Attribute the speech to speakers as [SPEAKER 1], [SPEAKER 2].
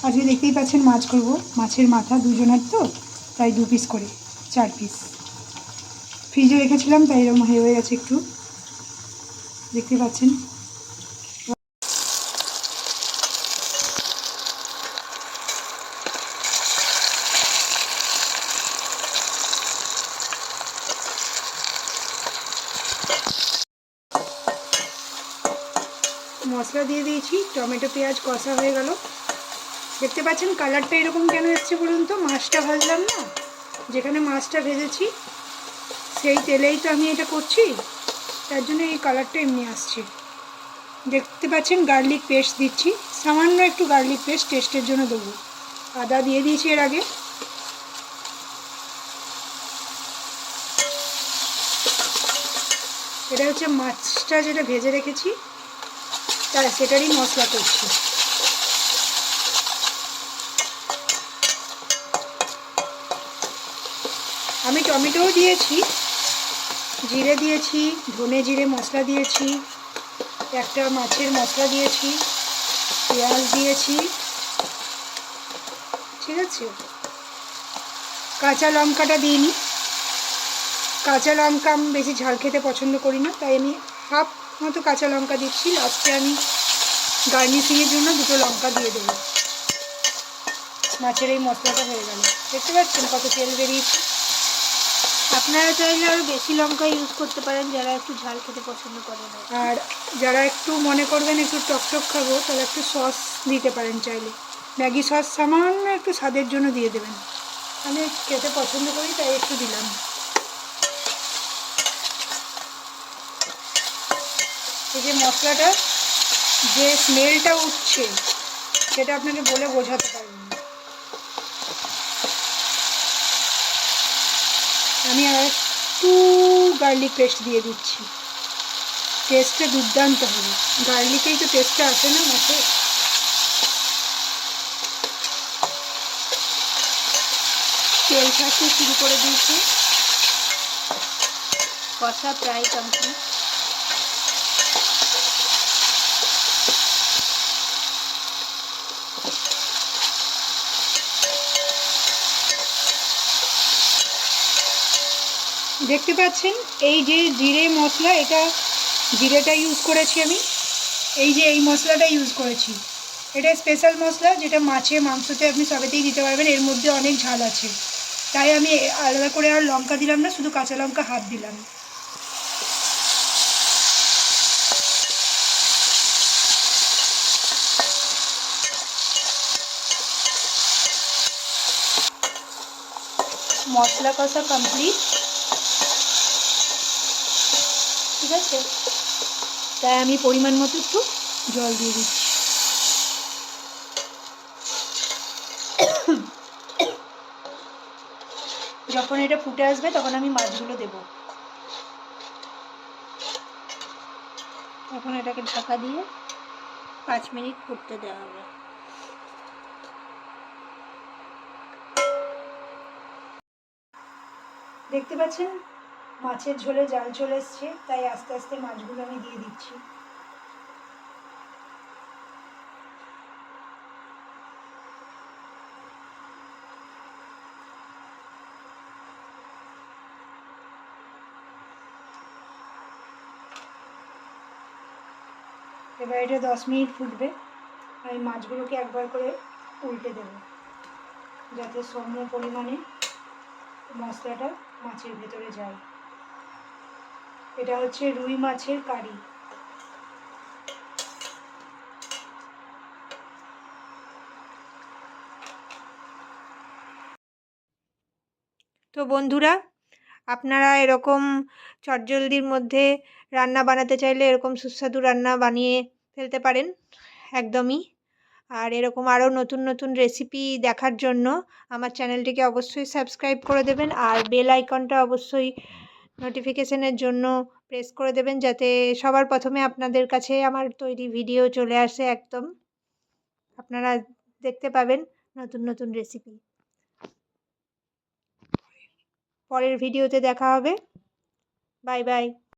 [SPEAKER 1] আজকে দেখতেই পাচ্ছেন মাছ করব, মাছের মাথা দুজনের তো, তাই 2 পিস করে 4 পিস ফ্রিজে রেখেছিলাম, তাই এরকম হয়ে গেছে একটু, দেখতে পাচ্ছেন। মশলা দিয়ে দিয়েছি, টমেটো পেঁয়াজ কষা হয়ে গেল। দেখতে পাচ্ছেন কালারটা এরকম কেন এসছে বলুন তো? মাছটা ভাজলাম না, যেখানে মাছটা ভেজেছি সেই তেলেই তো আমি এটা করছি, তার জন্য এই কালারটা এমনি আসছে। দেখতে পাচ্ছেন গার্লিক পেস্ট দিচ্ছি, সামান্য একটু গার্লিক পেস্ট টেস্টের জন্য দেবো। আদা দিয়ে দিয়েছি এর আগে। এটা হচ্ছে মাছটা যেটা ভেজে রেখেছি, তাই সেটারই মশলা করছি। আমি টমেটোও দিয়েছি, জিরে দিয়েছি, ধনে জিরে মশলা দিয়েছি, একটা মাছের মশলা দিয়েছি, পেঁয়াজ দিয়েছি, ঠিক আছে। কাঁচা লঙ্কাটা দিইনি, কাঁচা লঙ্কা আমি বেশি ঝাল খেতে পছন্দ করি না, তাই আমি হাফ মতো কাঁচা লঙ্কা দিচ্ছি। লাস্টে আমি গার্নিশিংয়ের জন্য 2টো লঙ্কা দিয়ে দেবো। মাছের এই মশলাটা হয়ে গেল। দেখতে পাচ্ছেন কত তেল বেরিয়েছে।
[SPEAKER 2] আপনারা চাইলে আরও বেশি লঙ্কা ইউজ করতে পারেন, যারা একটু ঝাল খেতে পছন্দ করেন।
[SPEAKER 1] আর যারা একটু মনে করবেন একটু টকটক খাবো, তাহলে একটু সস দিতে পারেন চাইলে। ম্যাগি সস সামান্য একটু স্বাদের জন্য দিয়ে দেবেন। আমি খেতে পছন্দ করি তাই একটু দিলাম। এই যে মশলাটা যে স্মেলটা উঠছে, সেটা আপনাকে বলে বোঝাতে পারবেন না। আমি আর একটু গার্লিক পেস্ট দিয়ে দিচ্ছি, টেস্টটা দুর্দান্ত হবে। গার্লিকেই তো টেস্টটা আসে না মাছে।
[SPEAKER 2] তেল ছাড়তে শুরু করে দিয়েছি, কষা প্রায় কমপ্লিট।
[SPEAKER 1] দেখতে পাচ্ছেন এই যে জিরে মশলা, এটা জিরেটা ইউজ করেছি আমি, এই যে এই মশলাটা ইউজ করেছি। এটা স্পেশাল মশলা, যেটা মাছে মাংসতে আপনি সবেতেই দিতে পারবেন। এর মধ্যে অনেক ঝাল আছে, তাই আমি আলাদা করে আর লঙ্কা দিলাম না, শুধু কাঁচা লঙ্কা হাফ দিলাম। মশলা কষা কমপ্লিট, ঠিক আছে। তাই আমি পরিমাণ মতো একটু জল দিয়ে দিচ্ছি। যখন এটা ফুটে আসবে তখন আমি মাছগুলো দেব।
[SPEAKER 2] এখন এটাকে ঢাকা দিয়ে 5 মিনিট ফুটতে দেওয়া হবে।
[SPEAKER 1] দেখতে পাচ্ছেন মাছের ঝোলে জাল চলে এসছে, তাই আস্তে আস্তে মাছগুলো আমি দিয়ে দিচ্ছি। এবার এটা 10 মিনিট ফুটবে। আমি মাছগুলোকে একবার করে উল্টে দেব, যাতে সম পরিমাণে মশলাটা মাছের ভেতরে যায়। এটা হচ্ছে রুই মাছের কারি। তো বন্ধুরা, আপনারা এরকম চটজলদির মধ্যে রান্না বানাতে চাইলে এরকম সুস্বাদু রান্না বানিয়ে ফেলতে পারেন একদমই। আর এরকম আরও নতুন নতুন রেসিপি দেখার জন্য আমার চ্যানেলটিকে অবশ্যই সাবস্ক্রাইব করে দেবেন, আর বেল আইকনটা অবশ্যই নোটিফিকেশনের জন্য প্রেস করে দেবেন, যাতে সবার প্রথমে আপনাদের কাছে আমার তৈরি ভিডিও চলে আসে। একদম আপনারা দেখতে পাবেন নতুন নতুন রেসিপি। পরের ভিডিওতে দেখা হবে। Bye bye.